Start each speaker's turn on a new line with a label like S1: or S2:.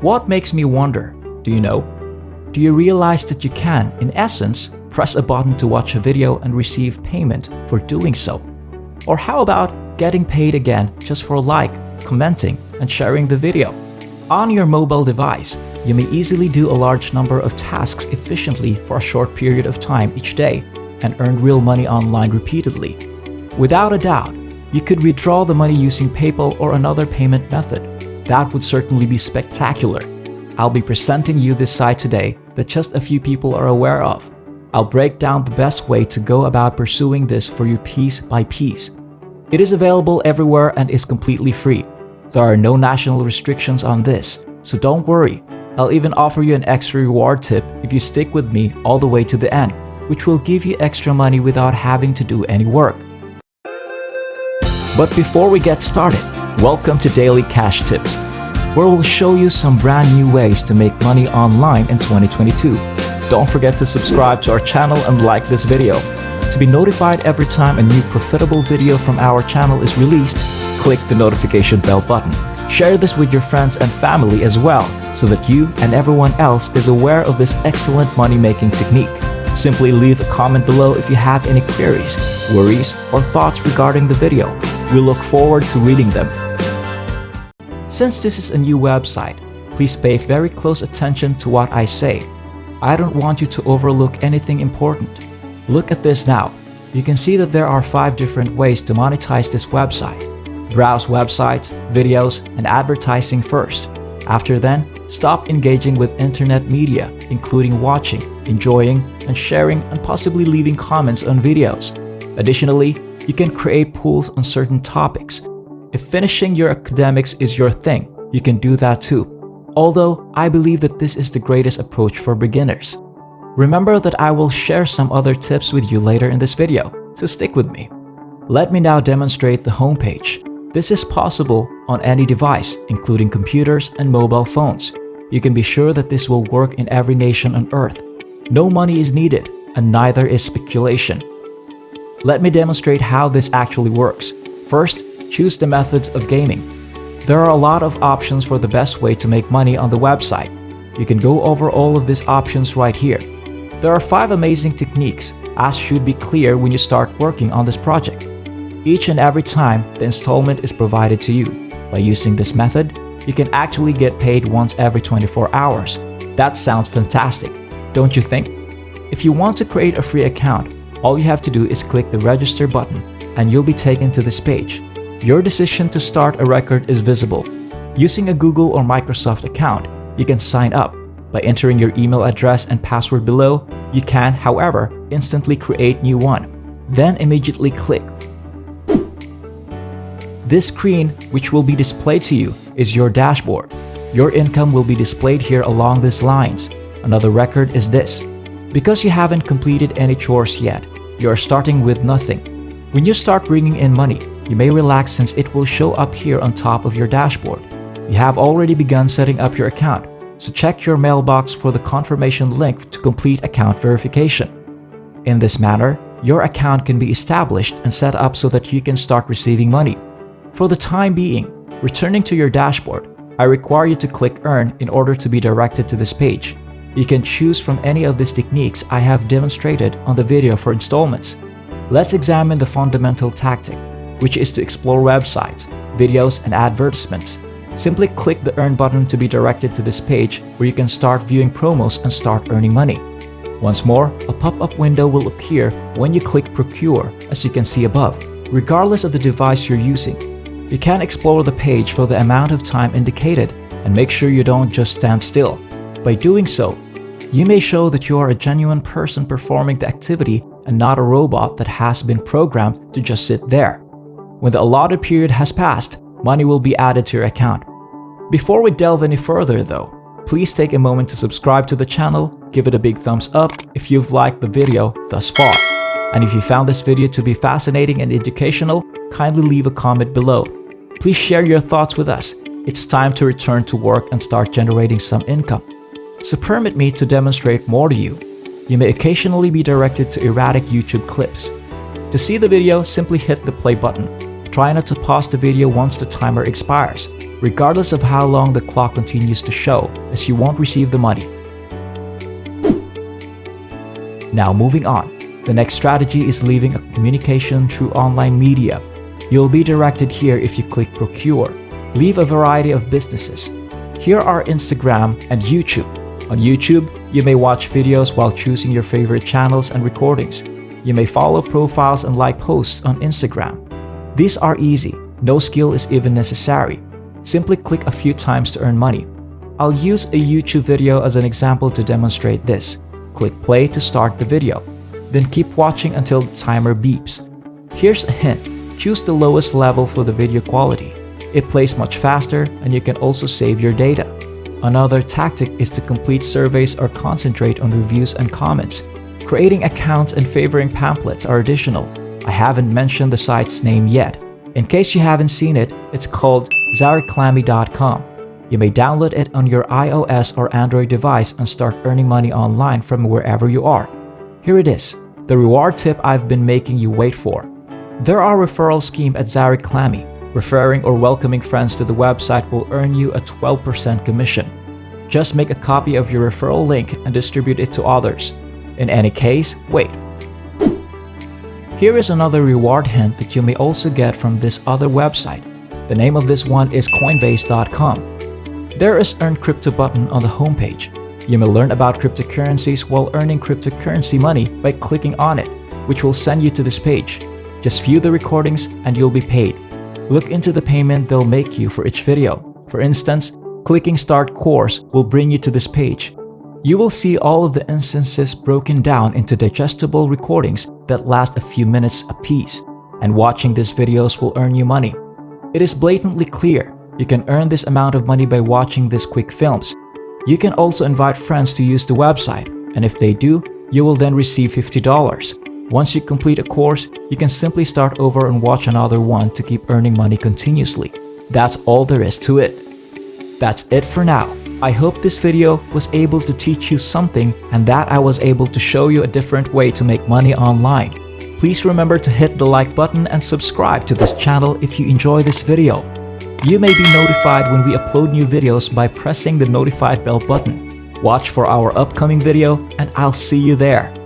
S1: What makes me wonder, do you know? Do you realize that you can, in essence, press a button to watch a video and receive payment for doing so? Or how about getting paid again just for a like, commenting, and sharing the video? On your mobile device, you may easily do a large number of tasks efficiently for a short period of time each day and earn real money online repeatedly. Without a doubt, you could withdraw the money using PayPal or another payment method. That would certainly be spectacular. I'll be presenting you this site today that just a few people are aware of. I'll break down the best way to go about pursuing this for you piece by piece. It is available everywhere and is completely free. There are no national restrictions on this, so don't worry. I'll even offer you an extra reward tip if you stick with me all the way to the end, which will give you extra money without having to do any work. But before we get started, welcome to Daily Cash Tips, where we'll show you some brand new ways to make money online in 2022. Don't forget to subscribe to our channel and like this video. To be notified every time a new profitable video from our channel is released, click the notification bell button. Share this with your friends and family as well, so that you and everyone else is aware of this excellent money-making technique. Simply leave a comment below if you have any queries, worries, or thoughts regarding the video. We look forward to reading them. Since this is a new website, please pay very close attention to what I say. I don't want you to overlook anything important. Look at this now. You can see that there are 5 different ways to monetize this website. Browse websites, videos, and advertising first. After then, stop engaging with internet media, including watching, enjoying, and sharing, and possibly leaving comments on videos. Additionally, you can create pools on certain topics. If finishing your academics is your thing, you can do that too. Although, I believe that this is the greatest approach for beginners. Remember that I will share some other tips with you later in this video, so stick with me. Let me now demonstrate the homepage. This is possible on any device, including computers and mobile phones. You can be sure that this will work in every nation on Earth. No money is needed, and neither is speculation. Let me demonstrate how this actually works. First, choose the methods of gaming. There are a lot of options for the best way to make money on the website. You can go over all of these options right here. There are 5 amazing techniques, as should be clear when you start working on this project. Each and every time the installment is provided to you. By using this method, you can actually get paid once every 24 hours. That sounds fantastic, don't you think? If you want to create a free account, all you have to do is click the register button and you'll be taken to this page. Your decision to start a record is visible. Using a Google or Microsoft account, you can sign up. By entering your email address and password below, you can, however, instantly create new one. Then immediately click. This screen, which will be displayed to you, is your dashboard. Your income will be displayed here along these lines. Another record is this. Because you haven't completed any chores yet, you are starting with nothing. When you start bringing in money, you may relax since it will show up here on top of your dashboard. You have already begun setting up your account, so check your mailbox for the confirmation link to complete account verification. In this manner, your account can be established and set up so that you can start receiving money. For the time being, returning to your dashboard, I require you to click Earn in order to be directed to this page. You can choose from any of these techniques I have demonstrated on the video for installments. Let's examine the fundamental tactic, which is to explore websites, videos, and advertisements. Simply click the Earn button to be directed to this page where you can start viewing promos and start earning money. Once more, a pop-up window will appear when you click Procure, as you can see above. Regardless of the device you're using, you can explore the page for the amount of time indicated and make sure you don't just stand still. By doing so, you may show that you are a genuine person performing the activity and not a robot that has been programmed to just sit there. When the allotted period has passed, money will be added to your account. Before we delve any further though, please take a moment to subscribe to the channel, give it a big thumbs up if you've liked the video thus far. And if you found this video to be fascinating and educational, kindly leave a comment below. Please share your thoughts with us. It's time to return to work and start generating some income. So permit me to demonstrate more to you. You may occasionally be directed to erratic YouTube clips. To see the video, simply hit the play button. Try not to pause the video once the timer expires, regardless of how long the clock continues to show, as you won't receive the money. Now moving on, the next strategy is leaving a communication through online media. You'll be directed here if you click Procure. Leave a variety of businesses. Here are Instagram and YouTube. On YouTube, you may watch videos while choosing your favorite channels and recordings. You may follow profiles and like posts on Instagram. These are easy, no skill is even necessary. Simply click a few times to earn money. I'll use a YouTube video as an example to demonstrate this. Click play to start the video. Then keep watching until the timer beeps. Here's a hint, choose the lowest level for the video quality. It plays much faster and you can also save your data. Another tactic is to complete surveys or concentrate on reviews and comments. Creating accounts and favoring pamphlets are additional. I haven't mentioned the site's name yet. In case you haven't seen it, it's called zareclamy.com. You may download it on your iOS or Android device and start earning money online from wherever you are. Here it is, the reward tip I've been making you wait for. There are referral scheme at Zareclamy. Referring or welcoming friends to the website will earn you a 12% commission. Just make a copy of your referral link and distribute it to others. In any case, wait. Here is another reward hint that you may also get from this other website. The name of this one is Coinbase.com. There is Earn Crypto button on the homepage. You may learn about cryptocurrencies while earning cryptocurrency money by clicking on it, which will send you to this page. Just view the recordings and you'll be paid. Look into the payment they'll make you for each video. For instance, clicking Start Course will bring you to this page. You will see all of the instances broken down into digestible recordings that last a few minutes apiece, and watching these videos will earn you money. It is blatantly clear. You can earn this amount of money by watching these quick films. You can also invite friends to use the website, and if they do, you will then receive $50. Once you complete a course, you can simply start over and watch another one to keep earning money continuously. That's all there is to it. That's it for now. I hope this video was able to teach you something and that I was able to show you a different way to make money online. Please remember to hit the like button and subscribe to this channel if you enjoy this video. You may be notified when we upload new videos by pressing the notified bell button. Watch for our upcoming video and I'll see you there.